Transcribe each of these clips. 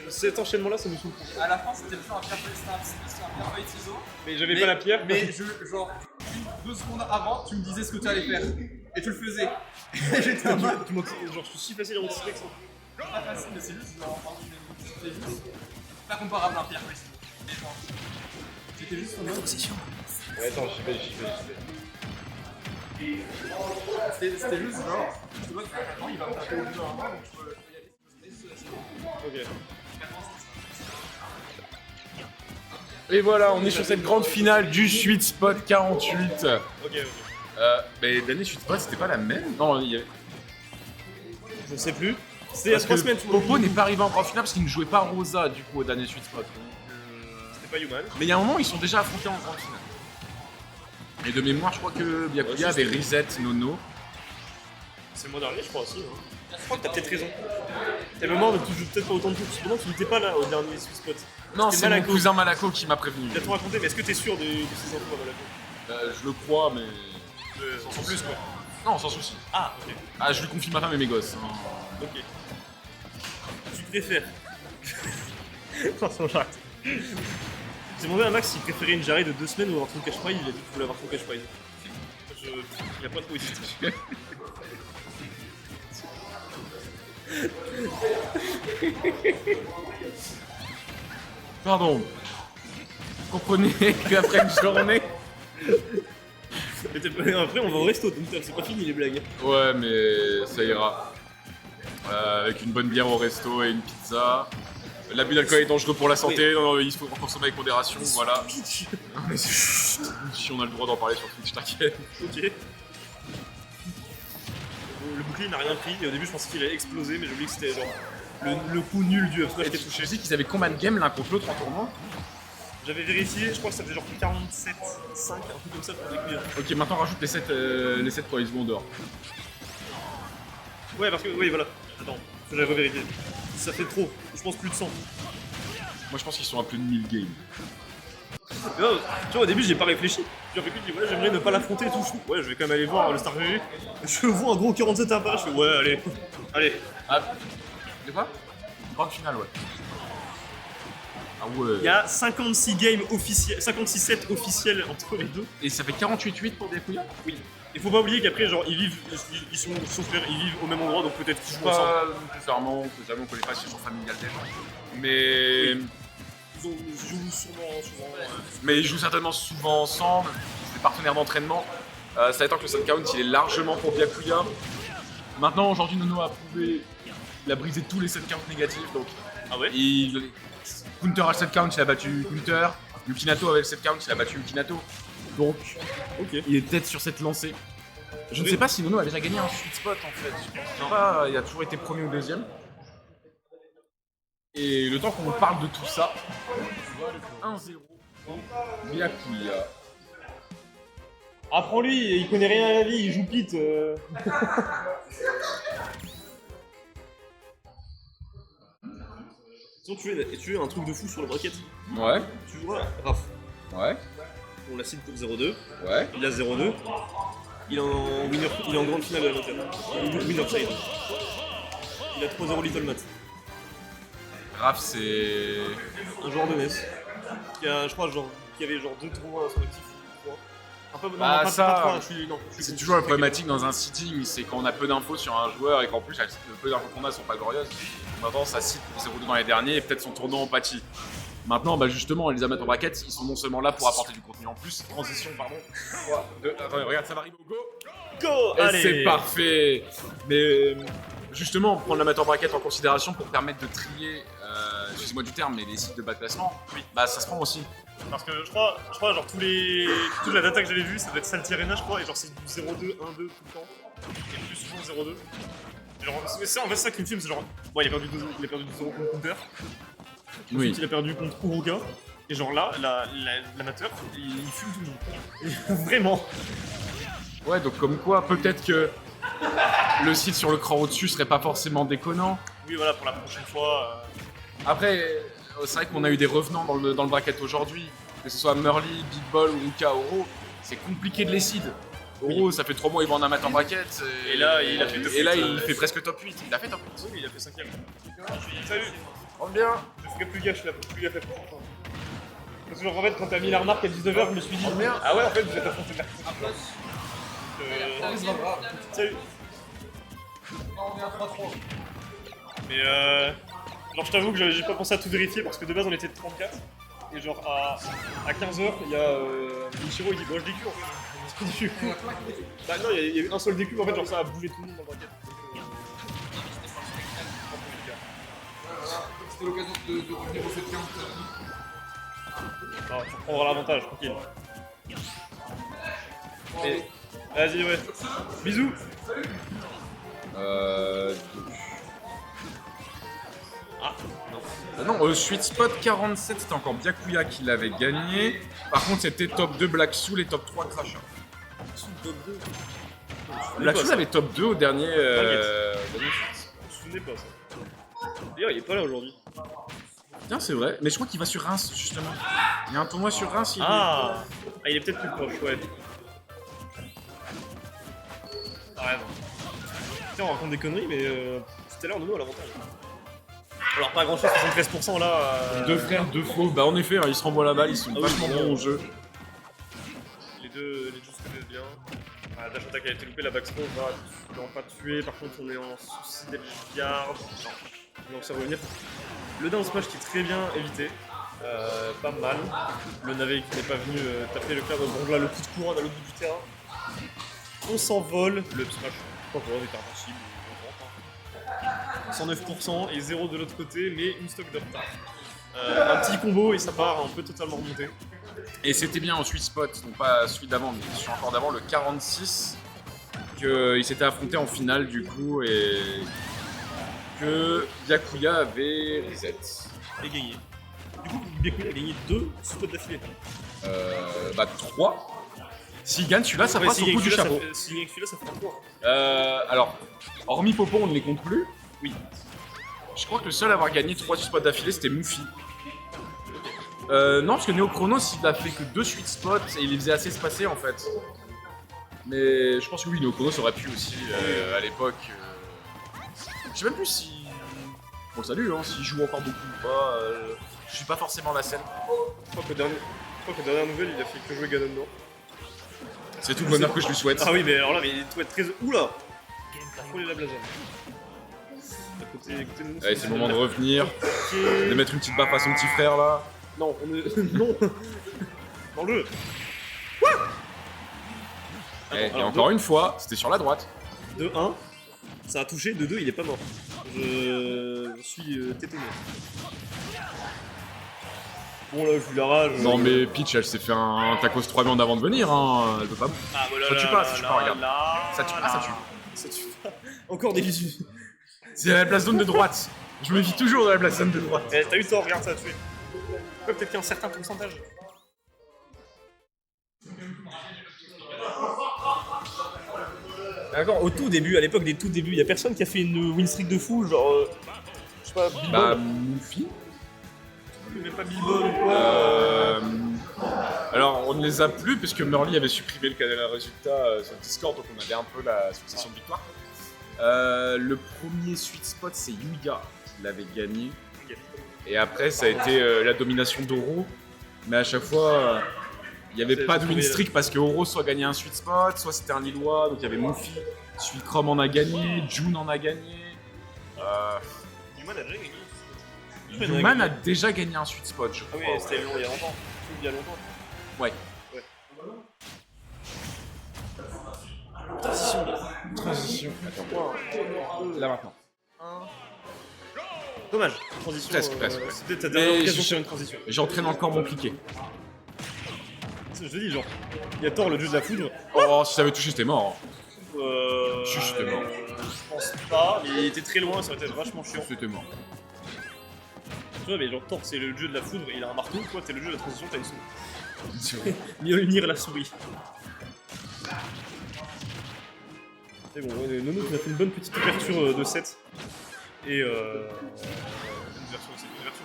Cet enchaînement-là, ça me saoule. À la fin, c'était plus un pierre-feuille ciseaux. Mais j'avais pas la pierre. Mais genre, 2 secondes avant, tu me disais ce que tu allais faire. Et tu le faisais. J'étais en mode. Genre, je suis si facile à anticiper que ça. Pas facile, mais c'est juste genre. C'était juste. Pas comparable à un pierre-feuille ciseaux. Mais genre. J'étais juste en mode. Ouais, attends, j'y vais. C'était juste genre. Tu vois, maintenant il va me taper au bout d'un moment, donc je peux y aller. Ok. Et voilà, on est sur cette grande finale du Sweet Spot 48. Ok. Mais l'année Sweet Spot, c'était pas la même? Non, Je sais plus. C'était il y a parce 3 que semaines. Popo n'est pas arrivé en grande finale parce qu'il ne jouait pas Rosa du coup au dernier Sweet Spot. C'était pas Human. Mais il y a un moment, ils sont déjà affrontés en grande finale. Et de mémoire, je crois que Byakuya avait reset Nono. C'est le mois dernier, je crois aussi. Hein. Je crois que t'as peut-être raison. T'es moment, mais tu joues peut-être pas autant de tours. Cependant, tu n'étais pas là au dernier Sweet Spot. Non, C'était c'est mon Malako. cousin Malako qui m'a prévenu. Il a tout raconté, mais est-ce que t'es sûr de ces infos à Malako? Je le crois, mais. Sans plus, quoi. Non, sans souci. Ah, ok. Ah, je lui confie ma femme et mes gosses. Hein. Ok. Tu préfères. Attention, j'arrête. J'ai demandé à Max s'il préférait une jarret de 2 semaines ou avoir son cash prize. Il a dit qu'il voulait avoir son cash prize. Il a pas trop hésité. Pardon. Comprenez qu'après une journée. Mais après, on va au resto, donc c'est pas fini les blagues. Ouais, mais ça ira. Avec une bonne bière au resto et une pizza. L'abus d'alcool est dangereux pour la santé, non, il faut en consommer avec modération, voilà. Pitch. Non, mais si on a le droit d'en parler sur Twitch, t'inquiète. Ok. Le bouclier n'a rien pris, et au début je pensais qu'il allait exploser, mais j'ai oublié que c'était genre le coup nul du up smash qui est touché. Tu sais qu'ils avaient combien de games l'un contre l'autre en tournoi? J'avais vérifié, je crois que ça faisait genre 47, 5, un truc comme ça pour les couilles. Ok, maintenant rajoute les 7 quand ils vont dehors. Ouais, parce que, oui, voilà. Attends, faut que j'aille revérifier. Ça fait trop, je pense plus de 100. Moi je pense qu'ils sont à plus de 1000 games. Non, tu vois, au début j'ai pas réfléchi. Puis après, je dis, ouais, j'aimerais ne pas l'affronter et tout. Je fais, ouais, je vais quand même aller voir le Star GG. Je vois un gros 47 à pas, je fais, ouais, allez, allez. Ah, c'est quoi? Grande finale, ouais. Ah ouais. Il y a 56 games officiels, 56 sets officiels entre les deux. Et ça fait 48-8 pour Byakuya? Oui. Il faut pas oublier qu'après, genre, ils sont frères, ils vivent au même endroit, donc peut-être qu'ils jouent ensemble. Pas nécessairement, on connaît pas si ils sont familiales des gens. Mais. Oui. Ils jouent souvent. Mais ils jouent certainement souvent ensemble, c'est des partenaires d'entraînement. Ça étant que le set count il est largement pour Byakuya. Maintenant aujourd'hui Nono a prouvé, il a brisé tous les set counts négatifs, donc Ah ouais? Counter a le set count, il a battu Counter. Yukinato avait le set count, il a battu Yukinato. Donc Ok. il est peut-être sur cette lancée. Je ne sais pas si Nono a déjà gagné un sweet spot en fait. Je pense pas, il a toujours été premier ou deuxième. Et le temps qu'on parle de tout ça, 1-0 Byakuya. Apprends-lui, il connaît rien à la vie, il joue Pete. Sinon, tu veux un truc de fou sur le bracket? Ouais, Tu vois, Raph, ouais, on l'a cible pour 0-2, ouais. il a 0-2, il est en winner, il est en grande finale de la note. Winner side. Il a 3-0 Little Mat. Raph, c'est. Un joueur de NES. Je crois, qui avait genre 2 tournois à son actif. Un peu, non, Bah, pas ça, 3, C'est toujours la problématique dans un seeding, c'est quand on a peu d'infos sur un joueur et qu'en plus, le peu d'infos qu'on a sont pas glorieuses. On a tendance à citer pour 0-2 dans les derniers et peut-être son tournoi en pâtit. Maintenant, bah justement, les amateurs brackets, ils sont non seulement là pour apporter du contenu en plus, transition, pardon. 3, 2, attendez, regarde, ça va arriver au go! Go! Et Allez! c'est parfait! Mais justement, prendre l'amateur bracket en considération pour permettre de trier, excusez-moi du terme, mais les sites de bas de classement, oui, bah ça se prend aussi. Parce que je crois genre toute la data que j'avais vue, ça doit être Salty Arena, je crois, et genre c'est du 0-2, 1-2 tout le temps. Et plus souvent 0-2. Et genre, c'est en fait ça qui me filme, c'est genre, bon, il a perdu 2-0 contre Counter. Oui. Ensuite, il a perdu contre Uruka. Et genre là, l'amateur, il fume tout le monde. Vraiment. Ouais, donc comme quoi, peut-être que le site sur le cran au-dessus serait pas forcément déconnant. Oui, voilà, pour la prochaine fois. Après, c'est vrai qu'on a eu des revenants dans le bracket aujourd'hui, que ce soit Murly, Big Ball ou Ruka Oro, c'est compliqué de les seed. Oro, ça fait 3 mois il va en amateur bracket. Et là, il a fait top 8. Et là, il fait presque top 8. Il a fait top 8. Oui, il a fait 5ème. Salut. Rentre bien. Je ferai plus gaffe, la plus gaffe la prochaine fois. Parce que genre en fait quand t'as mis la remarque à 19h, je me suis dit ah ouais en fait vous êtes affronté mercredi. Ça va pas. Salut. Non, on est à 3-3. Mais genre je t'avoue que j'ai pas pensé à tout vérifier parce que de base on était de 34. Et genre à 15h il y a Michiro il dit bon je décu en fait. Je décu. Bah non il y a eu un seul décu en fait genre ça a bougé tout le monde dans le bracket. C'était l'occasion de revenir au 7-15. Non, tu reprendras l'avantage, tranquille. Et... Vas-y ouais. Bisous. Ah non. Non, Sweet Spot 47, c'était encore Byakuya qui l'avait gagné. Par contre, c'était top 2 Black Soul et top 3 Crusher. Top 2. Black Soul avait top 2 au dernier. Je me souvenais pas ça. D'ailleurs il est pas là aujourd'hui. Tiens, c'est vrai. Mais je crois qu'il va sur Reims, justement. Il y a un tournoi sur Reims. Il est peut-être plus proche, ouais. Ah ouais, non. Tiens, on raconte des conneries, mais tout à l'heure, Nono a l'avantage. Alors, pas grand chose, 73% là. Deux frères, deux faux. Bah, en effet, hein, ils se renvoient la balle, ils sont oui, vachement bons au jeu. Les deux se connaissent bien. La dash attack a été loupée, la backthrow va pas tuer. Par contre, on est en souci d'edge guard. On va se revenir. Le down smash qui est très bien évité. Pas mal. Le navet qui n'est pas venu taper le club. Bon, là, le coup de couronne à l'autre bout du terrain. On s'envole. Le smash, pas pour est impossible. 109% et 0 de l'autre côté, mais une stock d'up un petit combo et ça part, on peut totalement remonter. Et c'était bien en sweet spot, donc pas celui d'avant, mais celui encore d'avant, le 46, qu'il s'était affronté en finale du coup et que Byakuya avait reset. Et gagné. Du coup, Byakuya a gagné 2 spots d'affilée. Bah 3. S'il gagne celui-là, ça passe au coup du chapeau. S'il gagne celui-là, ça fera 3. Alors, hormis Popo, on ne les compte plus. Oui. Je crois que le seul à avoir gagné 3 spots d'affilée, c'était Muffy. Non, parce que Neo Chronos, il a fait que 2 sweet spots et il les faisait assez se passer en fait. Mais je pense que oui, Neo Chronos aurait pu aussi à l'époque. Je sais même plus si. Bon, salut, hein, s'il joue encore beaucoup ou pas. Je suis pas forcément la scène. Je crois que dernière nouvelle, il a fait que jouer Ganondorf. C'est tout le bonheur que je lui souhaite. Ah oui, mais alors là, mais il doit être très. Oula! T'as frôlé la blasone. Écoutez, Allez, c'est le moment de revenir, de mettre une petite baffe à son petit frère là. Non, on est. Non! Dans le. Et encore une fois, c'était sur la droite. 2-1, ça a touché, 2-2, il est pas mort. Je suis tétonné. Bon là, je lui la rage. Non mais Peach, elle s'est fait un tacos 3 viandes avant de venir, hein. Elle peut pas. Ah voilà, Ça tue pas, ça tue pas, regarde. Ça tue pas, ça tue. Ça tue pas. Encore des visus. C'est la place zone de droite. Je me vis toujours dans la place zone de droite. Eh, t'as eu tort, regarde, ça a tué. Peut-être qu'il y a un certain pourcentage. D'accord, au tout début, à l'époque des tout débuts, y a personne qui a fait une win streak de fou, genre. Je sais pas, Bilbon. Bah, Muffy. Même pas Bilbon ou quoi. Alors, on ne les a plus puisque Murley avait supprimé le résultat sur Discord, donc on avait un peu la succession de victoires. Le premier sweet spot, c'est Yuya qui l'avait gagné. Et après, ça a été la domination d'Oro. Mais à chaque fois, il n'y avait pas de win streak parce que Oro soit gagné un sweet spot, soit c'était un Lillois, donc il y avait Muffy. Sweet Chrome en a gagné, June en a gagné. Human a déjà gagné. Human a déjà gagné un sweet spot, je Ah crois. oui, c'était long, il y a longtemps. Il y a longtemps. Ouais. Transition. Attends. Là maintenant. Dommage, transition. Presque. C'était ta dernière Mais occasion de je- faire une transition. J'entraîne encore mon cliquet. Je te dis, genre, il y a Thor, le dieu de la foudre. Oh, si ça avait touché, c'était mort. C'était mort. Je pense pas, mais il était très loin, ça aurait été vachement chiant. C'était mort. Tu vois, mais genre, Thor, c'est le dieu de la foudre, il a un marteau, toi, t'es le dieu de la transition, t'as une souris. C'est vrai. Mjolnir la souris. Et bon, Nono qui a fait une bonne petite ouverture de set. Et une version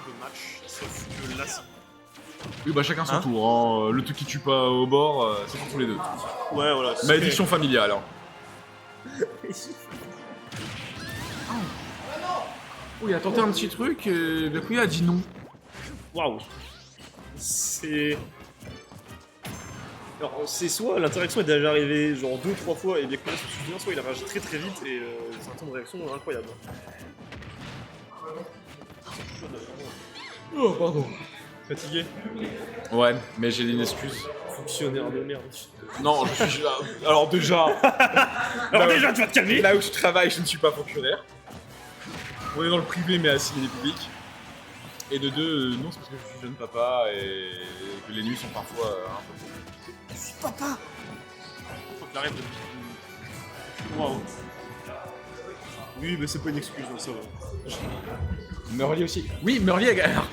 de match, sauf que là, c'est... Oui, bah chacun son Hein tour. Hein. Le truc qui tue pas au bord, c'est pour tous les deux. Ouais, voilà. Malédiction familiale. Hein. Oh, il a tenté un petit truc, et Byakuya a dit non. Waouh. C'est... Alors, c'est soit l'interaction est déjà arrivée genre 2-3 fois et Byakuya se souvient, soit il a réagi très très vite et c'est un temps de réaction incroyable. Oh, pardon. Fatigué? Ouais, mais j'ai une excuse. Fonctionnaire de merde. Non, je suis... Alors déjà... Alors déjà, tu vas te calmer! Là où je travaille, je ne suis pas fonctionnaire. On est dans le privé, mais assimilé les publics. Et de deux, non, c'est parce que je suis jeune papa et que les nuits sont parfois un peu longues. Je suis papa! Faut que j'arrête de... Waouh. Oui, mais c'est pas une excuse, ça va. Murley aussi. Oui, Murley, alors,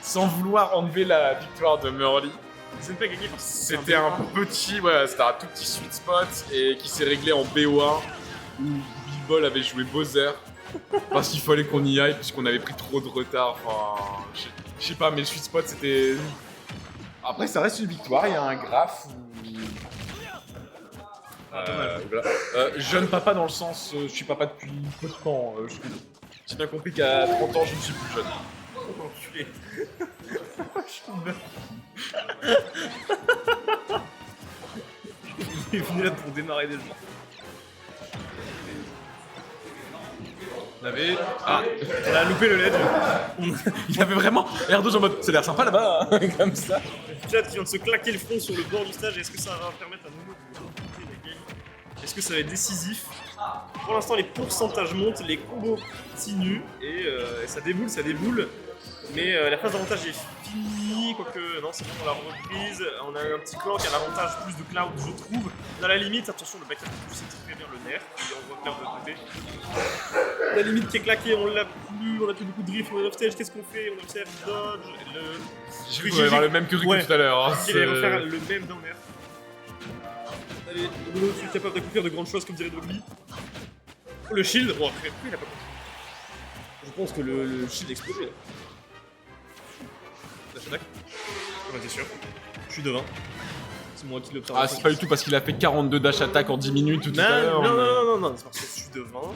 sans vouloir enlever la victoire de Murley, C'est pas gagné parce que c'était un petit, ouais, c'était un tout petit sweet spot et qui s'est réglé en BO1 où Big Ball avait joué Bowser parce qu'il fallait qu'on y aille puisqu'on avait pris trop de retard. Enfin, je sais pas, mais le sweet spot c'était. Après, ça reste une victoire. Il y a un graphe où. Voilà. Jeune papa dans le sens, je suis papa depuis peu de temps. J'ai bien compris qu'à 30 ans, je ne suis plus jeune. Oh, enculé. Il est venu là pour démarrer des gens. On avait. Ah, on a loupé le LED. Il avait vraiment l'air de en mode. Ça a l'air sympa là-bas, hein, comme ça. Le chat qui vient de se claquer le front sur le bord du stage. Est-ce que ça va permettre à Nono de remporter la game? Est-ce que ça va être décisif? Pour l'instant, les pourcentages montent, les combos continuent et ça déboule, ça déboule. Mais la phase d'avantage est finie, quoique non, c'est bon, on l'a reprise. On a un petit clan qui a l'avantage plus de Cloud, je trouve. Dans la limite, attention, le backstep, c'est très bien le nerf, et on voit Cloud de côté. La limite qui est claquée, on l'a plus, on a plus beaucoup de drift, on est offstage, qu'est-ce qu'on fait? On observe, dodge, J'ai vu qu'on allait avoir le même que Riku tout à l'heure. Hein, il va refaire le même dans l'air. Allez, Nono, tu es capable d'accomplir de grandes choses comme dirait Dogby. Oh, le shield, bon après, pourquoi il a pas compris? Je pense que le shield explosé là. Dash ouais, t'es sûr. Je suis devant. C'est moi qui l'observe. Ah, c'est pas du tout parce qu'il a fait 42 dash attack en 10 minutes tout à l'heure. Non, c'est parce que je suis devant.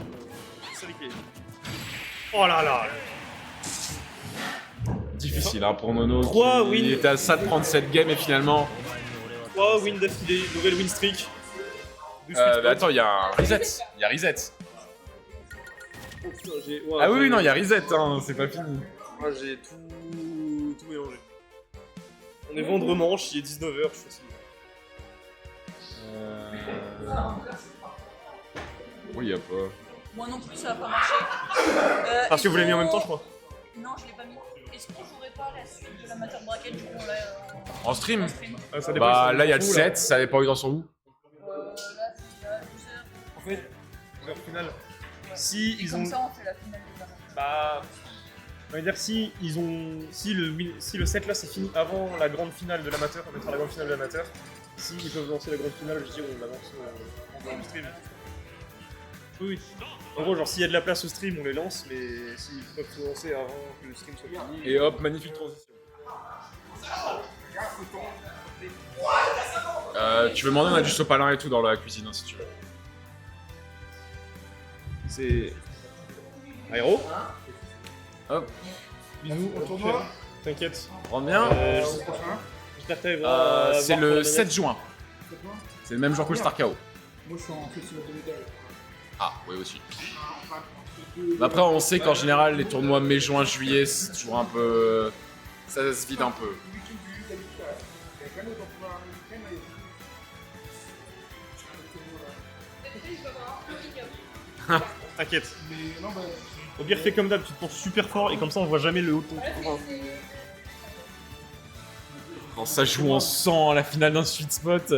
C'est ça les clés. Oh là là. Difficile hein, pour Nono. 3 Il wins. était à ça de prendre cette game et finalement. 3 wins d'affilée, nouvelle win streak. Bah attends, il y a un reset. Il y a reset. Oh, putain, Ah oui, non, il y a reset, hein, c'est pas fini. Moi j'ai tout mélangé. On est vendredi manche, il est 19h, je fais ça. Oui, y a pas. Moi non plus, ça va pas marcher. Parce que vous l'avez mis en même temps, je crois. Non, je l'ai pas mis. Est-ce qu'on jouerait pas la suite de l'amateur bracket du coup En stream Ça dépend, Bah ils sont là, il y a le où, 7, ça dépend où ils en sont où. Là, c'est à 12h. En fait, au final, si ils ont. Comme ça, on fait la finale des amateurs. Bah. On va dire si ils ont. Si le set là c'est fini avant la grande finale de l'amateur, on mettra la grande finale de l'amateur. Si ils peuvent lancer la grande finale, je dis on l'avance dans le stream. Oui. En gros, genre s'il y a de la place au stream, on les lance, mais s'ils peuvent se lancer avant que le stream soit fini. Et hop, magnifique transition. Tu veux demander, on a du sopalin et tout dans la cuisine hein, si tu veux. C'est. Aéro. Hop, Bisous, on tourne. T'inquiète. rentre bien. J'espère que t'arriveras à C'est voir pour le la 7 juin. C'est le même jour que le Star KO. Moi je suis en festival de médailles. Ah, oui aussi. Après, on sait qu'en général, les tournois mai, juin, juillet, c'est toujours un peu. Ça se vide un peu. T'inquiète. Au pire, fais comme d'hab, tu te penses super fort et comme ça on voit jamais le haut de ton tour. Quand ça joue en sang à la finale d'un sweet spot,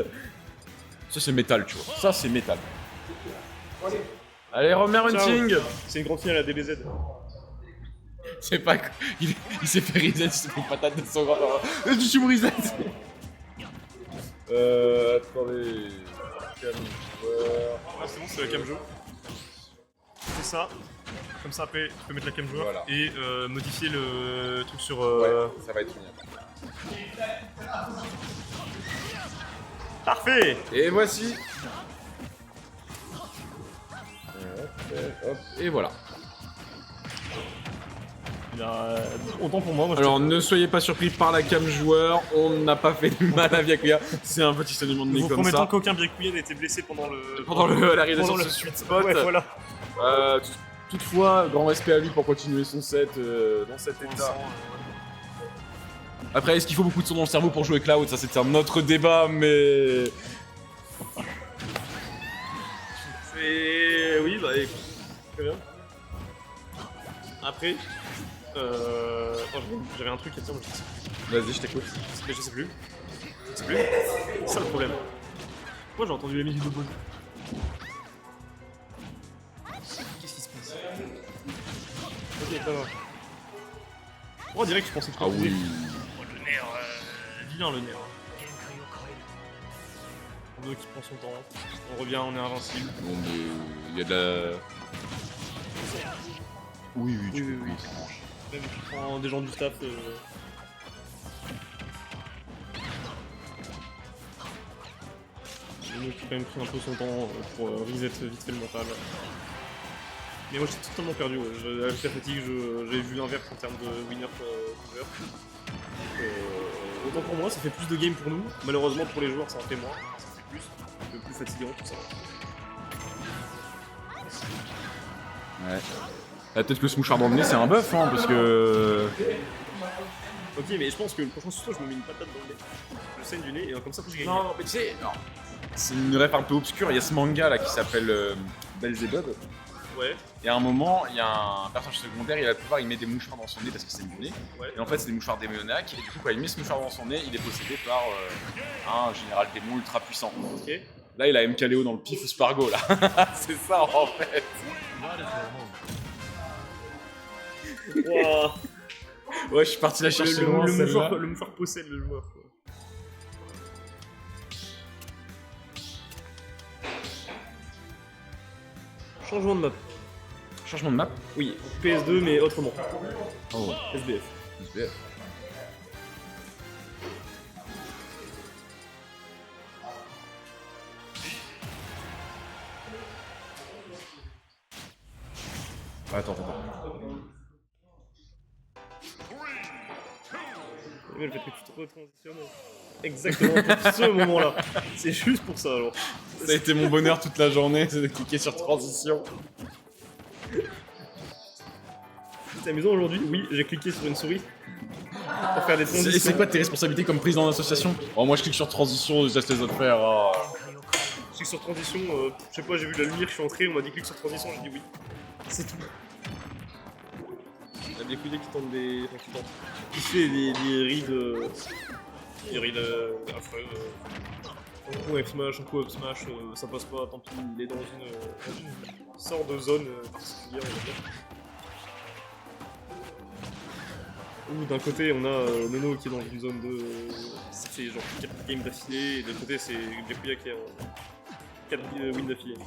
ça c'est métal, tu vois. Ça c'est métal. Allez, Romer Hunting. C'est une grande finale à DBZ. C'est pas. Il s'est fait reset, il s'est fait une patate de son grand. Tu suis reset. Attendez. Ah, c'est bon, c'est la cam joueur. C'est ça. Comme ça, après, tu peux mettre la cam joueur Voilà. et modifier le truc sur. Ouais, ça va être bien. Parfait! Et voici. Hop, et voilà. Il a... Autant pour moi, Alors ne soyez pas surpris par la cam joueur, on n'a pas fait de mal à Byakuya, c'est un petit saignement de nez vous comme promettant ça. qu'aucun Byakuya n'a été blessé pendant le... Pendant la réalisation de ce sweet spot. Ouais, voilà. Toutefois, grand respect à lui pour continuer son set dans cet état. Après, est-ce qu'il faut beaucoup de son dans le cerveau pour jouer Cloud? Ça, c'est un autre débat, mais... Oui, bah écoute, très bien. Après, j'avais un truc à dire, mais je sais plus. Vas-y, je t'écoute. Mais je sais plus. Je sais plus. C'est ça le problème. Moi j'ai entendu la musique de Bono. Qu'est-ce qui se passe? Ok, ça va. On dirait que tu pensais que tu Ah oui. Oh, le nerf, vilain le nerf. Bono qui prend son temps. On revient, on est invincible. Non, mais il y a de la... Oui, tu peux, oui. Même tu prends des gens du staff. Bono qui a quand même pris un peu son temps pour reset vite fait le mental. Mais moi j'étais totalement perdu, ouais. Avec la fatigue, j'avais vu l'inverse en termes de winner-cover. Autant pour moi, ça fait plus de games pour nous. Malheureusement pour les joueurs, ça en fait moins. Ça fait plus. Un peu plus fatigant tout ça. Ouais. Peut-être que ce mouchard dans le nez, c'est un buff, hein, parce que... Ok, mais je pense que le prochain susto, je me mets une patate dans le nez. Je saigne du nez et comme ça, faut que je gagne. Non, mais tu sais, c'est une ref un peu obscure. Il y a ce manga là qui s'appelle Belzebub. Ouais, Et à un moment, il y a un personnage secondaire, il a le pouvoir, il met des mouchoirs dans son nez parce que c'est du nez. ouais. Et en fait, c'est des mouchoirs démoniaques. Et du coup, quand il met ce mouchoir dans son nez, il est possédé par un général démon ultra puissant. Ok. Là, il a MKLeo dans le pif ou Spargo là. C'est ça en fait. Wow. Ouais, je suis parti la chercher loin, le celle-là. mouchoir possède le joueur. Quoi. Changement de map. Changement de map. Oui, PS2 mais autrement. Oh, SBF. SBF. Attends. Mais le fait que tu te retransitionnes exactement pour ce moment-là. C'est juste pour ça alors. Ça a été mon bonheur toute la journée, c'est de cliquer sur transition. C'est amusant aujourd'hui. Oui, j'ai cliqué sur une souris pour faire des transitions. Et c'est quoi tes responsabilités comme président d'association? Oh, moi je clique sur transition, je laisse les autres faire. Oh. Je clique sur transition, je sais pas, j'ai vu la lumière, je suis entré, on m'a dit clique sur transition, j'ai dit oui. C'est tout. Il y a des couilles qui tentent des. Enfin, qui tentent. Qui fait des rides. Des rides affreux. Un coup F smash, un coup up smash, ça passe pas, tant pis, il est dans une sorte de zone particulière, on va dire. Où d'un côté on a Nono qui est dans une zone de. Ça fait genre 4 games d'affilée, et de l'autre côté c'est Byakuya qui est en 4 wins d'affilée. Donc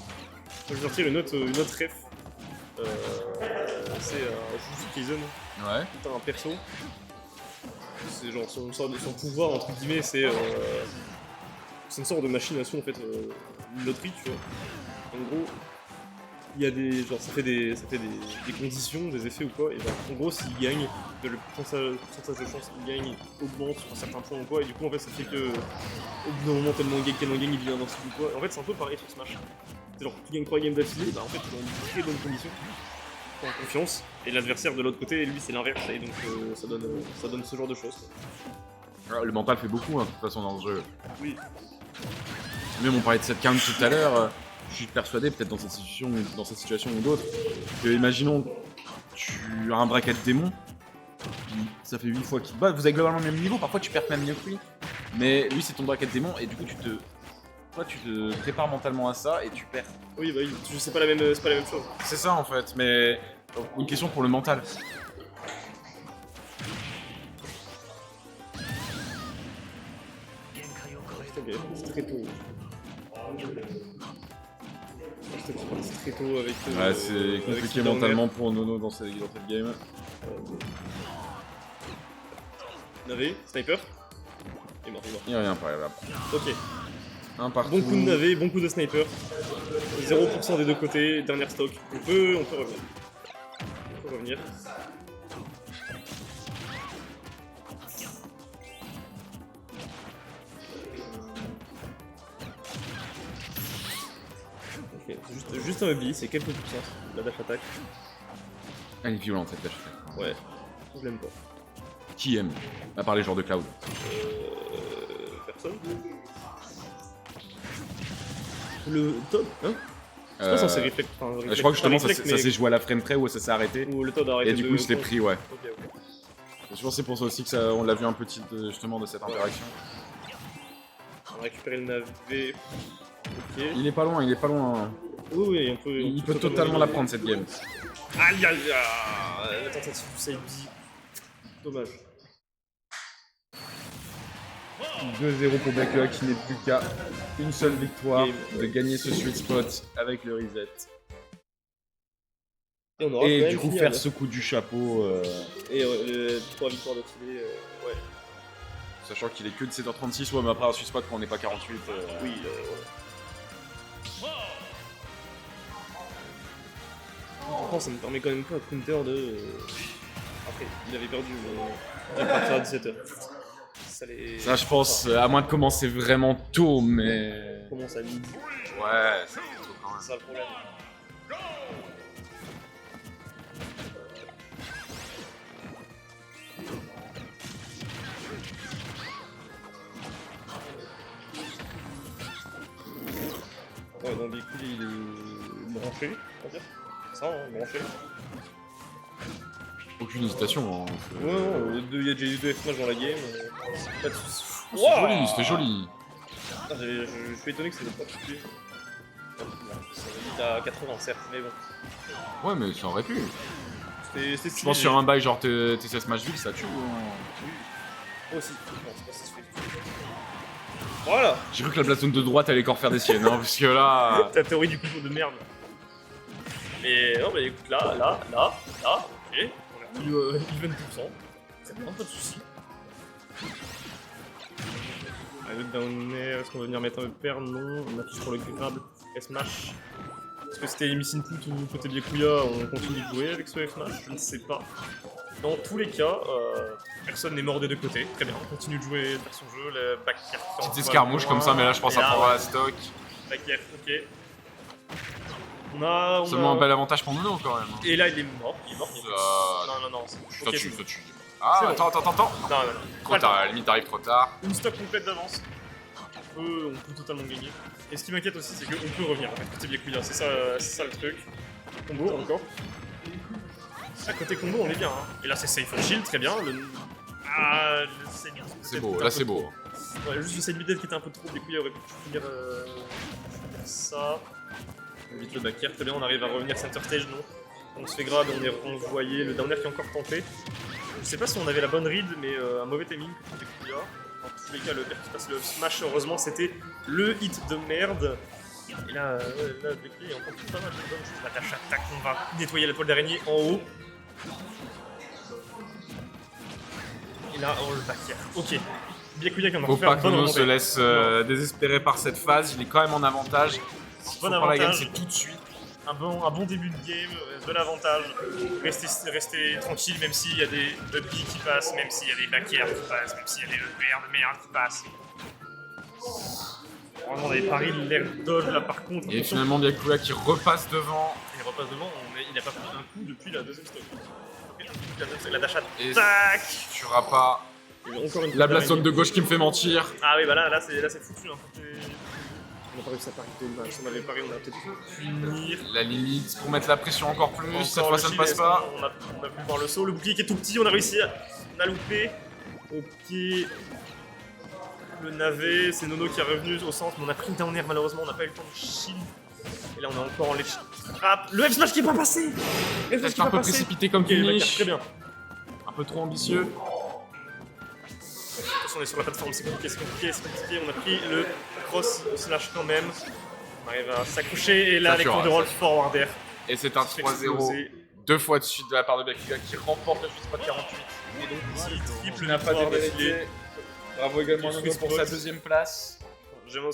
je vais sortir une autre ref. C'est Jujutsu Kaisen. Ouais. T'as un perso. C'est genre son pouvoir entre guillemets, c'est une sorte de machine à son en fait, une loterie tu vois. En gros, il y a des. Genre ça fait des conditions, des effets ou quoi, et ben en gros s'il gagne, le pourcentage de chance qu'il gagne augmente sur un certain point ou quoi, et du coup en fait ça fait que au bout d'un moment tellement il gagne, il devient invincible ou quoi. En fait c'est un peu pareil sur Smash. C'est genre tu gagnes 3 games d'affilée, bah en fait tu es dans de très bonnes conditions. En confiance, et l'adversaire de l'autre côté, lui c'est l'inverse, et donc ça donne ce genre de choses. Le mental fait beaucoup hein, de toute façon dans ce jeu. Oui. Même on parlait de cette count tout à l'heure, je suis persuadé peut-être dans cette situation ou d'autres, que imaginons tu as un bracket démon, ça fait 8 fois qu'il te bat, vous avez globalement le même niveau, parfois tu perds même mieux que lui, mais lui c'est ton bracket démon et du coup tu te prépares mentalement à ça et tu perds. Oui, bah oui, c'est pas la même chose. C'est ça en fait, mais une question pour le mental. C'est très tôt. C'est très tôt avec. Ouais, c'est compliqué mentalement pour Nono dans cette game. Navé, sniper. Il est mort. Il n'y a rien par là. Ok. Un partout. Bon coup de navé, bon coup de sniper. 0% des deux côtés, dernière stock. On peut revenir. revenir. Ok, c'est juste un hobby, c'est quelques puissances, la dash attack. Elle est violente cette dash. Ouais, je l'aime pas. Qui aime? À part les joueurs de Cloud. Personne. Le top, hein? C'est pas censé réflexe. Je crois que justement ça s'est joué à la frame près ou ça s'est arrêté. Ou le Todd a arrêté. Et du coup, je l'ai pris, ouais. Ok, ok. Je pense que c'est pour ça aussi que ça, on l'a vu un petit justement de cette interaction. On va récupérer le navet. Ok. Il est pas loin, il est pas loin. Oui, oui, on peut. Il peut totalement la prendre cette game. Aïe aïe aïe. La tentative du side B. Dommage. 2-0 pour Blacklock qui n'est plus qu'à une seule victoire Game. de gagner ce sweet spot avec le reset. Et on aura quand Et même du coup fini, faire alors. ce coup du chapeau, Et 3 victoires d'affilée, ouais. sachant qu'il est que de 7h36, ouais mais après un sweet spot quand on n'est pas 48. Oui, Pourtant, ça me permet quand même pas un counter de. Après, il avait perdu, mais. À partir de 17h. Ça les. Ça je pense, à moins de commencer vraiment tôt, mais... On commence à midi. Ouais, ça fait tôt quand même. C'est ça le problème. Ouais, donc du coup, il est branché, on va dire. C'est ça, hein, branché. Aucune hésitation. Hein. Ouais, non, il y a déjà eu 2 F-match dans la game, pas de soucis. C'était joli, c'était joli. Ah, je suis étonné que ça n'ait pas tué. Il est à 80 certes, mais bon. Ouais mais ça aurait pu. C'était Je stylé. pense sur un bail genre TCS Smashville ça tue. Moi aussi. Non, c'est pas ça se fait. Voilà. J'ai cru que la plate de droite allait encore faire des siennes, hein, parce que là... Ta théorie du couteau de merde. Mais non, bah écoute, là, ok. On a plus even tout sang. C'est bien, pas de soucis. Le down air, est-ce qu'on va venir mettre un pair? Non, on affiche pour le grab. S-Smash. Est-ce que c'était Miss Input ou côté Biekuya, on continue de jouer avec ce F-Smash? Je ne sais pas. Dans tous les cas, personne n'est mort des deux côtés. Très bien, on continue de jouer, de faire son jeu. Le back air. Petite escarmouche comme ça, mais là je pense à prendre la stock. Back air, ok. On a Seulement un bel avantage pour Nono quand même. Hein. Et là, il est mort. Il est mort. Non, non, non. Ça Ok, tue, c'est ça bon. tue. Ah, C'est attends. Non, non, non. Trop tard, à la limite t'arrives trop tard. Une stock complète d'avance. On peut totalement gagner. Et ce qui m'inquiète aussi, c'est qu'on peut revenir en fait, côté Biekuya. C'est ça le truc. Combo encore. À côté combo, on est bien. Hein. Et là, c'est safe shield, très bien. Ah, le side beat, C'est peut-être beau, un là peu c'est trop. beau. Ouais, juste le side beat qui était un peu trop. Biekuya aurait pu finir ça. Vite le back air, très bien. On arrive à revenir center stage, non. On se fait grab, on est renvoyé. Le down air qui est encore tenté. Je sais pas si on avait la bonne read, mais un mauvais timing côté Biekuya. Dans tous les cas, le père qui passe le smash, heureusement, c'était le hit de merde. Et là, Biekuya est encore pas mal de bonnes choses. La dash attack, on va nettoyer la toile d'araignée en haut. Et là, oh le back air. Ok. Biekuya qui en a Faut fait pas un que bon Nono se remontée. laisse désespérer par cette phase, il est quand même en avantage. Faut Bon prendre la game, avantage. c'est tout de suite. Un bon début de game, bon avantage. Rester tranquille, même s'il y a des upbeats qui passent, même s'il y a des back air qui passent, même s'il y a des EPR de merde qui passent. Vraiment, on avait pari l'air dodge là par contre. Et finalement Biekuya qui repasse devant. Il repasse devant, il n'a pas pris un coup depuis la deuxième stock. La dash Et attack. tu auras pas Encore une la blast zone de gauche qui me fait mentir. Ah oui, bah là c'est foutu. Hein. On n'a pas réussi à parier dommage. Si on avait parié, on aurait peut-être pu finir. La limite pour mettre la pression encore plus, cette Encore fois le ça ne shield, passe est-ce pas. qu'on a pu voir le saut, le bouclier qui est tout petit, on a réussi, on a loupé. Ok. Le navet, c'est Nono qui est revenu au centre, mais on a pris le down air malheureusement, on n'a pas eu le temps de shield. Et là on est encore en ledge trap. Le F-Smash qui est pas passé. Peut-être un peu précipité comme Ok, le back air, finish. très bien. Un peu trop ambitieux. Attention, on est sur la plateforme, c'est compliqué. On a pris le cross slash quand même. On arrive à s'accrocher et là Ça les fera, cours de roll forward air. Et c'est un Se fait 3-0. exploser. Deux fois de suite de la part de Biekuya qui remporte le sweet spot 48. Et donc ici, triple Il n'a pas victoire démérité. d'affilée. Bravo également Le Nono sweet pour spot. sa deuxième place. J'aime